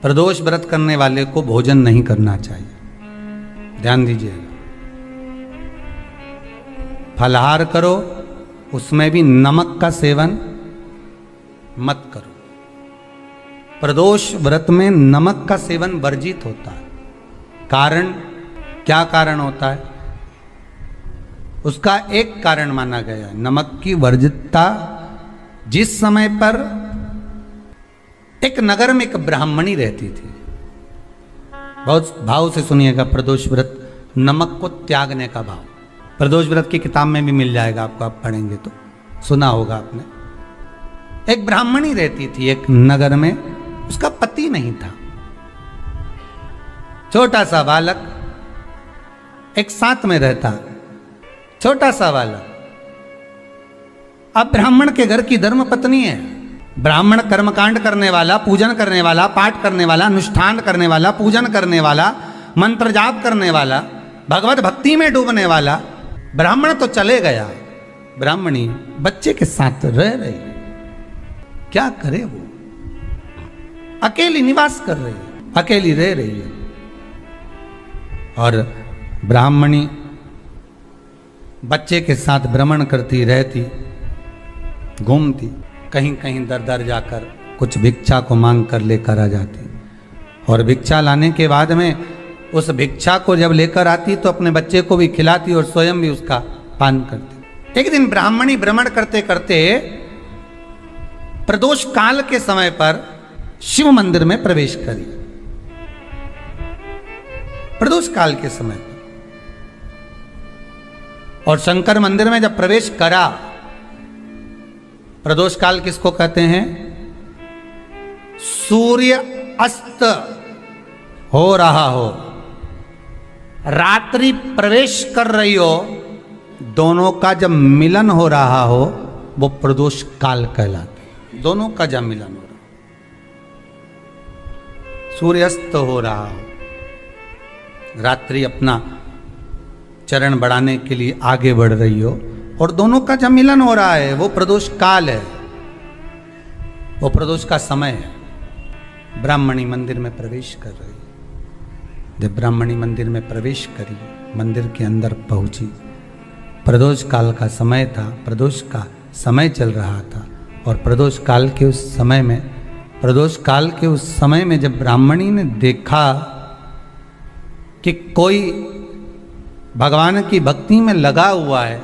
प्रदोष व्रत करने वाले को भोजन नहीं करना चाहिए, ध्यान दीजिएगा। फलाहार करो, उसमें भी नमक का सेवन मत करो। प्रदोष व्रत में नमक का सेवन वर्जित होता है। कारण, क्या कारण होता है? उसका एक कारण माना गया है, नमक की वर्जितता। जिस समय पर एक नगर में एक ब्राह्मणी रहती थी, बहुत भाव से सुनिएगा, प्रदोष व्रत, नमक को त्यागने का भाव। प्रदोष व्रत की किताब में भी मिल जाएगा आपको, आप पढ़ेंगे तो सुना होगा आपने। एक ब्राह्मणी रहती थी एक नगर में, उसका पति नहीं था, छोटा सा बालक एक साथ में रहता, छोटा सा बालक। अब ब्राह्मण के घर की धर्म पत्नी है, ब्राह्मण कर्मकांड करने वाला, पूजन करने वाला, पाठ करने वाला, अनुष्ठान करने वाला, पूजन करने वाला, मंत्र जाप करने वाला, भगवत भक्ति में डूबने वाला। ब्राह्मण तो चले गया, ब्राह्मणी बच्चे के साथ रह रही है। क्या करे वो? अकेली निवास कर रही है, अकेली रह रही है। और ब्राह्मणी बच्चे के साथ भ्रमण करती रहती, घूमती, कहीं कहीं दर दर जाकर कुछ भिक्षा को मांग कर लेकर आ जाती। और भिक्षा लाने के बाद में उस भिक्षा को जब लेकर आती तो अपने बच्चे को भी खिलाती और स्वयं भी उसका पान करती। एक दिन ब्राह्मणी भ्रमण करते करते प्रदोष काल के समय पर शिव मंदिर में प्रवेश करी। प्रदोष काल के समय पर, और शंकर मंदिर में जब प्रवेश करा, प्रदोष काल किसको कहते हैं? सूर्य अस्त हो रहा हो, रात्रि प्रवेश कर रही हो, दोनों का जब मिलन हो रहा हो वो प्रदोष काल कहलाता। दोनों का जब मिलन हो रहा, सूर्यास्त हो रहा हो, रात्रि अपना चरण बढ़ाने के लिए आगे बढ़ रही हो, और दोनों का जब मिलन हो रहा है, वो प्रदोष काल है, वो प्रदोष का समय है। ब्राह्मणी मंदिर में प्रवेश कर रही। जब ब्राह्मणी मंदिर में प्रवेश करी, मंदिर के अंदर पहुंची, प्रदोष काल का समय था, प्रदोष का समय चल रहा था। और प्रदोष काल के उस समय में, प्रदोष काल के उस समय में जब ब्राह्मणी ने देखा कि कोई भगवान की भक्ति में लगा हुआ है,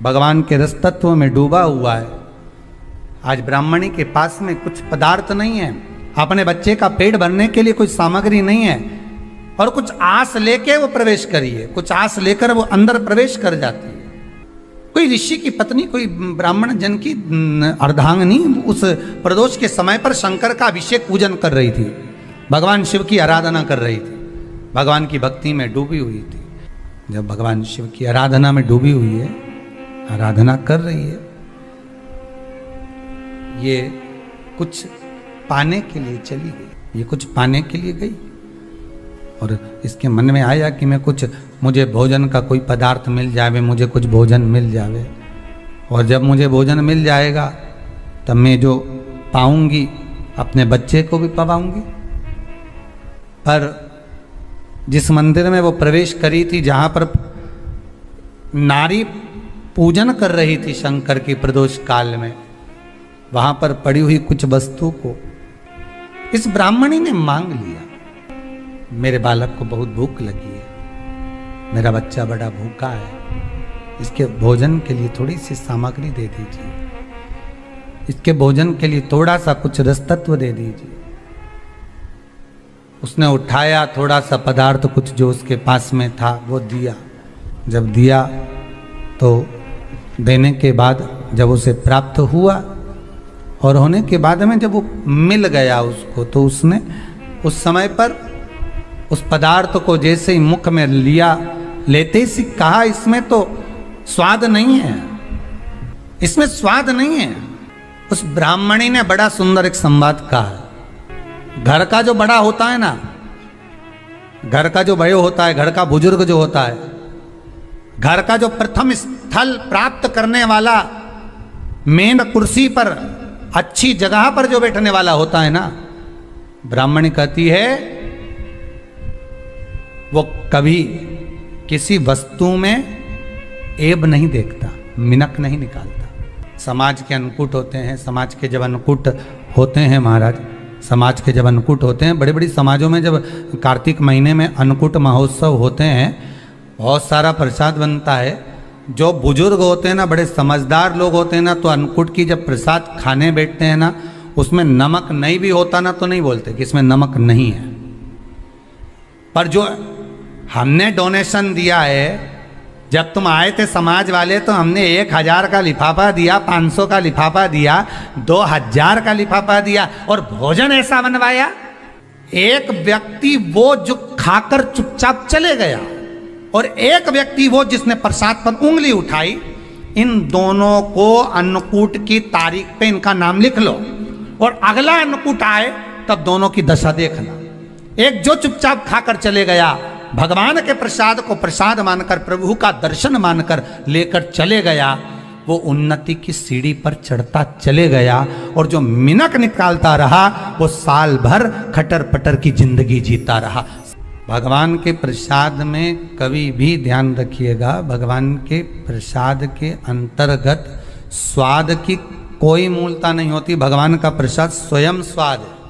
भगवान के रस तत्व में डूबा हुआ है। आज ब्राह्मणी के पास में कुछ पदार्थ नहीं है, अपने बच्चे का पेट भरने के लिए कोई सामग्री नहीं है, और कुछ आस लेके वो प्रवेश करी है, कुछ आस लेकर वो अंदर प्रवेश कर जाती है। कोई ऋषि की पत्नी, कोई ब्राह्मण जन की अर्धांगिनी उस प्रदोष के समय पर शंकर का अभिषेक पूजन कर रही थी, भगवान शिव की आराधना कर रही थी, भगवान की भक्ति में डूबी हुई थी। जब भगवान शिव की आराधना में डूबी हुई है, आराधना कर रही है, ये कुछ पाने के लिए चली गई, ये कुछ पाने के लिए गई, और इसके मन में आया कि मैं कुछ, मुझे भोजन का कोई पदार्थ मिल जावे, मुझे कुछ भोजन मिल जावे, और जब मुझे भोजन मिल जाएगा तब मैं जो पाऊंगी अपने बच्चे को भी पवाऊंगी। पर जिस मंदिर में वो प्रवेश करी थी, जहाँ पर नारी पूजन कर रही थी शंकर की प्रदोष काल में, वहाँ पर पड़ी हुई कुछ वस्तु को इस ब्राह्मणी ने मांग लिया। मेरे बालक को बहुत भूख लगी है, मेरा बच्चा बड़ा भूखा है, इसके भोजन के लिए थोड़ी सी सामग्री दे दीजिए, इसके भोजन के लिए थोड़ा सा कुछ रसतत्व दे दीजिए। उसने उठाया थोड़ा सा पदार्थ, कुछ जो उसके पास में था वो दिया। जब दिया तो देने के बाद जब उसे प्राप्त हुआ, और होने के बाद में जब वो मिल गया उसको, तो उसने उस समय पर उस पदार्थ को जैसे ही मुख में लिया, लेते ही कहा, इसमें तो स्वाद नहीं है, इसमें स्वाद नहीं है। उस ब्राह्मणी ने बड़ा सुंदर एक संवाद कहा। घर का जो बड़ा होता है ना, घर का जो बड़े होता है, घर का बुजुर्ग जो होता है, घर का जो प्रथम स्थल प्राप्त करने वाला, मेन कुर्सी पर, अच्छी जगह पर जो बैठने वाला होता है ना, ब्राह्मणी कहती है वो कभी किसी वस्तु में ऐब नहीं देखता, मिनक नहीं निकालता। समाज के अन्नकूट होते हैं, समाज के जब अन्नकूट होते हैं महाराज, समाज के जब अन्नकूट होते हैं, बड़े बड़ी समाजों में जब कार्तिक महीने में अन्नकूट महोत्सव होते हैं, बहुत सारा प्रसाद बनता है। जो बुजुर्ग होते हैं ना, बड़े समझदार लोग होते हैं ना, तो अन्नकूट की जब प्रसाद खाने बैठते हैं ना, उसमें नमक नहीं भी होता ना तो नहीं बोलते कि इसमें नमक नहीं है। पर जो हमने डोनेशन दिया है, जब तुम आए थे समाज वाले तो हमने 1000 का लिफाफा दिया, 500 का लिफाफा दिया, 2000 का लिफाफा दिया और भोजन ऐसा बनवाया। एक व्यक्ति वो जो खाकर चुपचाप चले गया और एक व्यक्ति वो जिसने प्रसाद पर उंगली उठाई। इन दोनों को अन्नकूट की तारीख पे इनका नाम लिख लो और अगला अन्नकूट आए तब दोनों की दशा देखना। एक जो चुपचाप खाकर चले गया, भगवान के प्रसाद को प्रसाद मानकर, प्रभु का दर्शन मानकर लेकर चले गया, वो उन्नति की सीढ़ी पर चढ़ता चले गया। और जो मिनक निकालता रहा वो साल भर खटर पटर की जिंदगी जीता रहा। भगवान के प्रसाद में कभी भी ध्यान रखिएगा, भगवान के प्रसाद के अंतर्गत स्वाद की कोई मूलता नहीं होती। भगवान का प्रसाद स्वयं स्वाद है।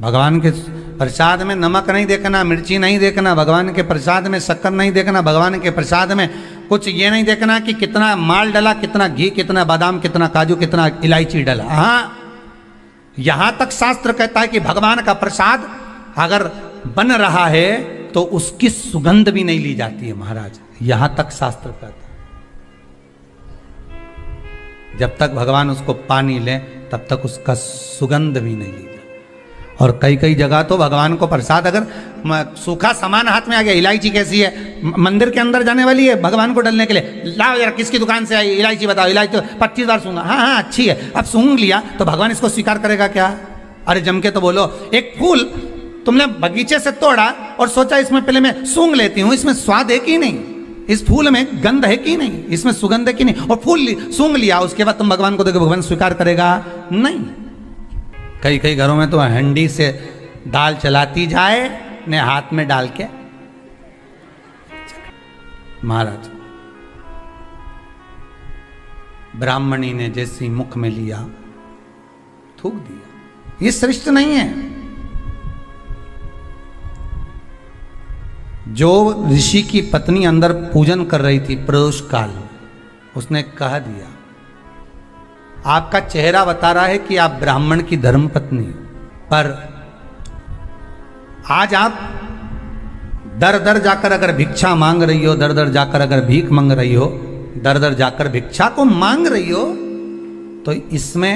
भगवान के प्रसाद में नमक नहीं देखना, मिर्ची नहीं देखना, भगवान के प्रसाद में शक्कर नहीं देखना, भगवान के प्रसाद में कुछ ये नहीं देखना कि कितना माल डला, कितना घी, कितना बादाम, कितना काजू, कितना इलायची डला। हाँ, यहां तक शास्त्र कहता है कि भगवान का प्रसाद अगर बन रहा है तो उसकी सुगंध भी नहीं ली जाती है महाराज। यहां तक शास्त्र कहता है। जब तक भगवान उसको पानी ले तब तक उसका सुगंध भी नहीं ली जाती। और कई कई जगह तो भगवान को प्रसाद अगर सूखा सामान हाथ में आ गया, इलायची कैसी है, मंदिर के अंदर जाने वाली है भगवान को डलने के लिए, लाओ यार किसकी दुकान से आई इलायची बताओ, इलायची तो 25 बार सूंघा, हाँ हाँ अच्छी है, अब सूंघ लिया तो भगवान इसको स्वीकार करेगा क्या? अरे जम के तो बोलो। एक फूल तुमने बगीचे से तोड़ा और सोचा इसमें पहले मैं सूंघ लेती हूँ, इसमें स्वाद है कि नहीं, इस फूल में गंध है कि नहीं, इसमें सुगंध है कि नहीं, और फूल सूंघ लिया, उसके बाद तुम भगवान को देखो, भगवान स्वीकार करेगा नहीं। कई कई घरों में तो हंडी से दाल चलाती जाए ने हाथ में डाल के। महाराज ब्राह्मणी ने जैसी मुख में लिया थूक दिया। ये श्रेष्ठ नहीं है। जो ऋषि की पत्नी अंदर पूजन कर रही थी प्रदोष काल, उसने कह दिया, आपका चेहरा बता रहा है कि आप ब्राह्मण की धर्मपत्नी, पर आज आप दर दर जाकर अगर भिक्षा मांग रही हो, दर दर जाकर अगर भीख मांग रही हो, दर दर जाकर भिक्षा को मांग रही हो, तो इसमें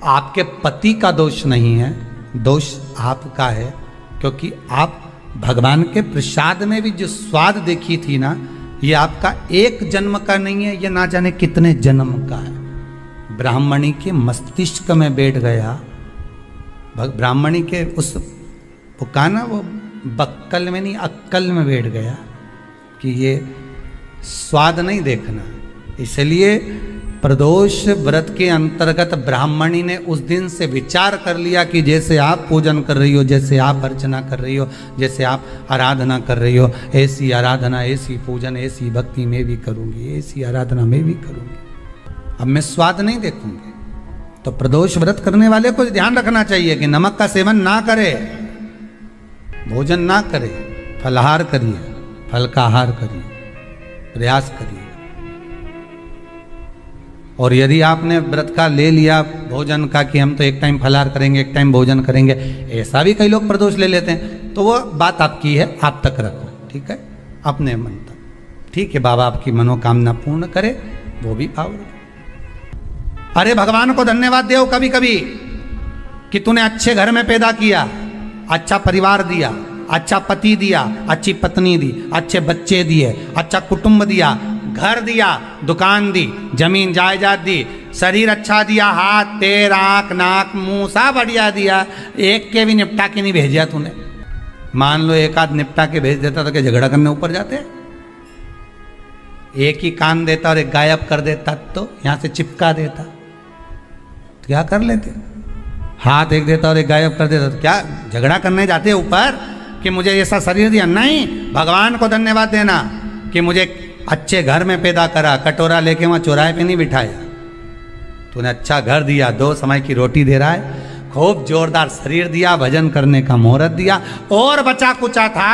आपके पति का दोष नहीं है, दोष आपका है। क्योंकि आप भगवान के प्रसाद में भी जो स्वाद देखी थी ना, ये आपका एक जन्म का नहीं है, ये ना जाने कितने जन्म का है। ब्राह्मणी के मस्तिष्क में बैठ गया, ब्राह्मणी के उस पुका ना वो बक्कल में नहीं अक्कल में बैठ गया कि ये स्वाद नहीं देखना। इसलिए प्रदोष व्रत के अंतर्गत ब्राह्मणी ने उस दिन से विचार कर लिया कि जैसे आप पूजन कर रही हो, जैसे आप अर्चना कर रही हो, जैसे आप आराधना कर रही हो, ऐसी आराधना, ऐसी पूजन, ऐसी भक्ति मैं भी करूँगी, ऐसी आराधना मैं भी करूँगी। अब मैं स्वाद नहीं देखूंगी। तो प्रदोष व्रत करने वाले को ध्यान रखना चाहिए कि नमक का सेवन ना करे, भोजन ना करे, फलाहार करिए, फल का आहार करिए, प्रयास करिए। और यदि आपने व्रत का ले लिया भोजन का कि हम तो एक टाइम फलाहार करेंगे, एक टाइम भोजन करेंगे, ऐसा भी कई लोग प्रदोष ले लेते हैं, तो वो बात आपकी है, आप तक रखो, ठीक है, अपने मन तक। ठीक है, बाबा आपकी मनोकामना पूर्ण करे, वो भी भाव रखो। अरे भगवान को धन्यवाद दो कभी कभी कि तूने अच्छे घर में पैदा किया, अच्छा परिवार दिया, अच्छा पति दिया, अच्छी पत्नी दी, अच्छे बच्चे दिए, अच्छा कुटुंब दिया, घर दिया, दुकान दी, जमीन जायदाद दी, शरीर अच्छा दिया, हाथ पैर आंख नाक मुंह सब बढ़िया दिया, एक के भी निपटा के नहीं भेजा तूने। मान लो एक आध निपटा के भेज देता तो क्या झगड़ा करने ऊपर जाते? एक ही कान देता और एक गायब कर देता तो यहां से चिपका देता, क्या कर लेते? हाथ एक देता और एक गायब कर देता। तो क्या झगड़ा करने जाते हैं ऊपर कि मुझे ऐसा शरीर दिया? नहीं, भगवान को धन्यवाद देना कि मुझे अच्छे घर में पैदा करा, कटोरा लेके वहाँ चौराहे पे नहीं बिठाया। तूने अच्छा घर दिया, 2 समय की रोटी दे रहा है, खूब जोरदार शरीर दिया, भजन करने का मुहूर्त दिया, और बचा कुचा था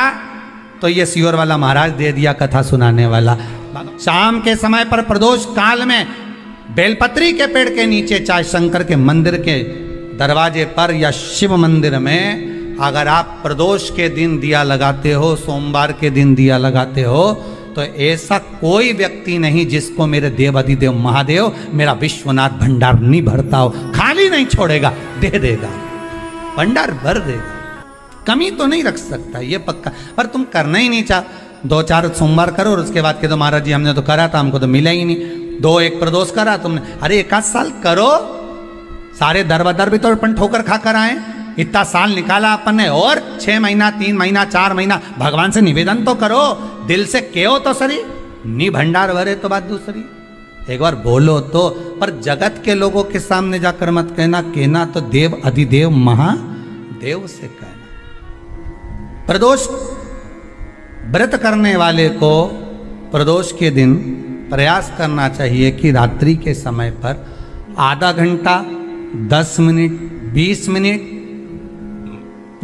तो ये सियोर वाला महाराज दे दिया, कथा सुनाने वाला। शाम के समय पर प्रदोष काल में बेलपत्री के पेड़ के नीचे, चाहे शंकर के मंदिर के दरवाजे पर या शिव मंदिर में, अगर आप प्रदोष के दिन दिया लगाते हो, सोमवार के दिन दिया लगाते हो, तो ऐसा कोई व्यक्ति नहीं जिसको मेरे देव अधिदेव महादेव, मेरा विश्वनाथ भंडार नहीं भरता हो। खाली नहीं छोड़ेगा, दे देगा, भंडार भर देगा, कमी तो नहीं रख सकता, ये पक्का। पर तुम करना ही नहीं चाह, 2-4 सोमवार करो और उसके बाद के तो महाराज जी हमने तो करा था, हमको तो मिला ही नहीं। 2-1 प्रदोष करा तुमने, अरे 1 साल करो, सारे दर बदर भी तो अपन ठोकर खा कर आए, इतना साल निकाला अपन ने, और 6 महीना 3 महीना 4 महीना भगवान से निवेदन तो करो, दिल से कहो तो सरी, नी भंडार भरे तो बात दूसरी, एक बार बोलो तो। पर जगत के लोगों के सामने जाकर मत कहना, कहना तो देव अधिदेव महादेव से कहना। प्रदोष व्रत करने वाले को प्रदोष के दिन प्रयास करना चाहिए कि रात्रि के समय पर आधा घंटा, 10 मिनट, 20 मिनट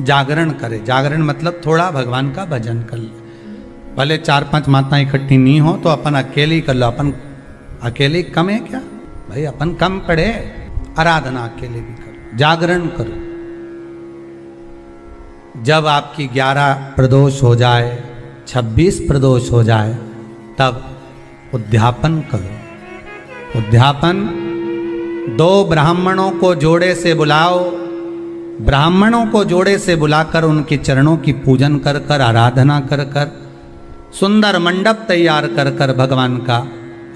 जागरण करे। जागरण मतलब थोड़ा भगवान का भजन कर ले। भले 4-5 माताएं इकट्ठी नहीं हो तो अपन अकेले ही कर लो। अपन अकेले कम है क्या भाई? अपन कम पड़े, आराधना अकेले भी करो, जागरण करो। जब आपकी 11 प्रदोष हो जाए, 26 प्रदोष हो जाए, तब उद्यापन करो। उद्यापन 2 ब्राह्मणों को जोड़े से बुलाओ, ब्राह्मणों को जोड़े से बुलाकर उनके चरणों की पूजन कर कर, आराधना कर कर, सुंदर मंडप तैयार कर कर भगवान का,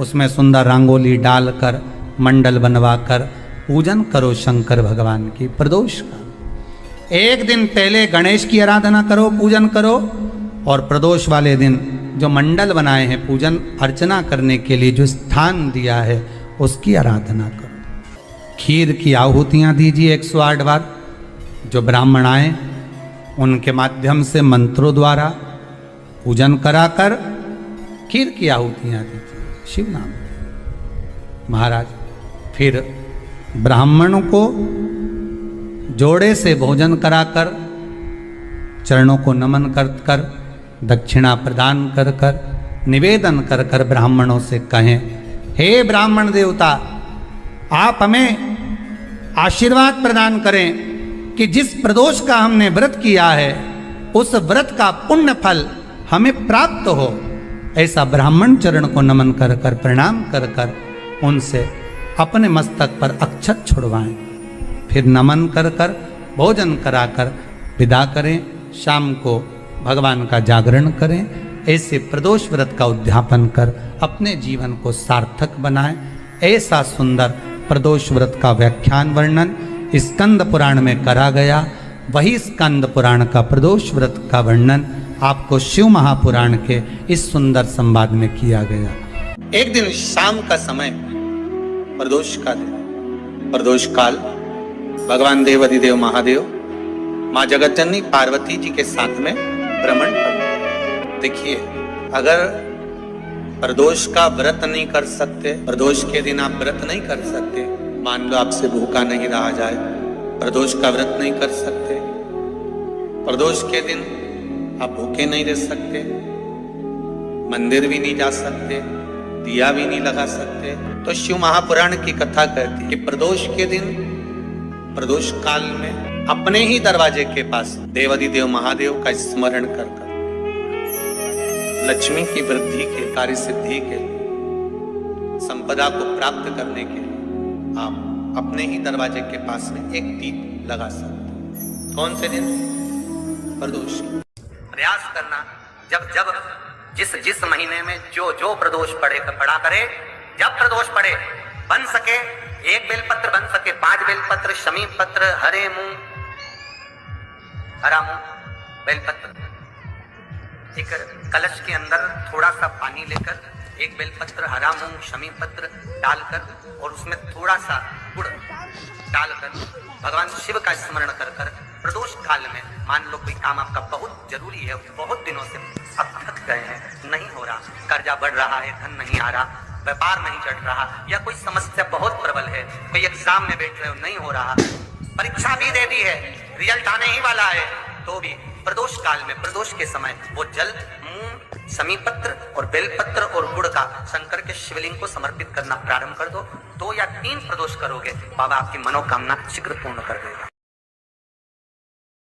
उसमें सुंदर रंगोली डालकर, मंडल बनवाकर पूजन करो शंकर भगवान की प्रदोष का। एक दिन पहले गणेश की आराधना करो, पूजन करो, और प्रदोष वाले दिन जो मंडल बनाए हैं पूजन अर्चना करने के लिए, जो स्थान दिया है उसकी आराधना करो। खीर की आहुतियाँ दीजिए 108 बार। जो ब्राह्मण आए उनके माध्यम से मंत्रों द्वारा पूजन कराकर खीर की आहुतियाँ दीजिए शिव नाम महाराज। फिर ब्राह्मणों को जोड़े से भोजन कराकर, चरणों को नमन कर कर, दक्षिणा प्रदान कर कर, निवेदन कर कर ब्राह्मणों से कहें, हे ब्राह्मण देवता, आप हमें आशीर्वाद प्रदान करें कि जिस प्रदोष का हमने व्रत किया है उस व्रत का पुण्य फल हमें प्राप्त हो। ऐसा ब्राह्मण चरण को नमन कर कर, प्रणाम कर कर उनसे अपने मस्तक पर अक्षत छुड़वाएं। फिर नमन कर कर, भोजन कराकर विदा करें। शाम को भगवान का जागरण करें। ऐसे प्रदोष व्रत का उद्यापन कर अपने जीवन को सार्थक बनाएं। ऐसा सुंदर प्रदोष व्रत का व्याख्यान वर्णन स्कंद पुराण में करा गया। वही स्कंद पुराण का प्रदोष व्रत का वर्णन आपको शिव महापुराण के इस सुंदर संवाद में किया गया। एक दिन शाम का समय, प्रदोष का दिन, प्रदोष काल, भगवान देव अधिदेव महादेव माँ जगतजननी पार्वती जी के साथ में भ्रमण कर। देखिए, अगर प्रदोष का व्रत नहीं कर सकते, प्रदोष के दिन आप व्रत नहीं कर सकते, मान लो आपसे भूखा नहीं रहा जाए, प्रदोष का व्रत नहीं कर सकते, प्रदोष के दिन आप भूखे नहीं रह सकते, मंदिर भी नहीं जा सकते, दिया भी नहीं लगा सकते, तो शिव महापुराण की कथा कहती है कि प्रदोष के दिन, प्रदोष काल में अपने ही दरवाजे के पास देवाधिदेव महादेव का स्मरण कर कर लक्ष्मी की वृद्धि के, कार्य सिद्धि के, संपदा को प्राप्त करने के लिए आप अपने ही दरवाजे के पास में एक दीप लगा सकते हैं। कौन से दिन? प्रदोष। प्रयास करना, जब जब जिस महीने में जो प्रदोष पड़ा करे, जब प्रदोष पड़े, बन सके 1 बेलपत्र, बन सके 5 बेलपत्र, शमी पत्र, हरे मूंग, हरा मूंग, बेलपत्र, एक कलश के अंदर थोड़ा सा पानी लेकर 1 बेलपत्र, हरा मूंग, शमी पत्र डालकर और उसमें थोड़ा सा गुड़ डालकर भगवान शिव का स्मरण कर कर प्रदोष काल में मान लो कोई काम आपका बहुत जरूरी है, बहुत दिनों से अब थक गए हैं, नहीं हो रहा, कर्जा बढ़ रहा है, धन नहीं आ रहा, व्यापार नहीं चढ़ रहा, या कोई समस्या बहुत प्रबल है, कोई एग्जाम में बैठ रहे हो नहीं हो रहा, परीक्षा भी दे दी है, रिजल्ट आने ही वाला है, तो भी प्रदोष काल में प्रदोष के समय वो जल मूंग समीपत्र और बेलपत्र और गुड़ का शंकर के शिवलिंग को समर्पित करना प्रारंभ कर दो। 2 या 3 प्रदोष करोगे, बाबा आपकी मनोकामना शीघ्र पूर्ण कर देगा।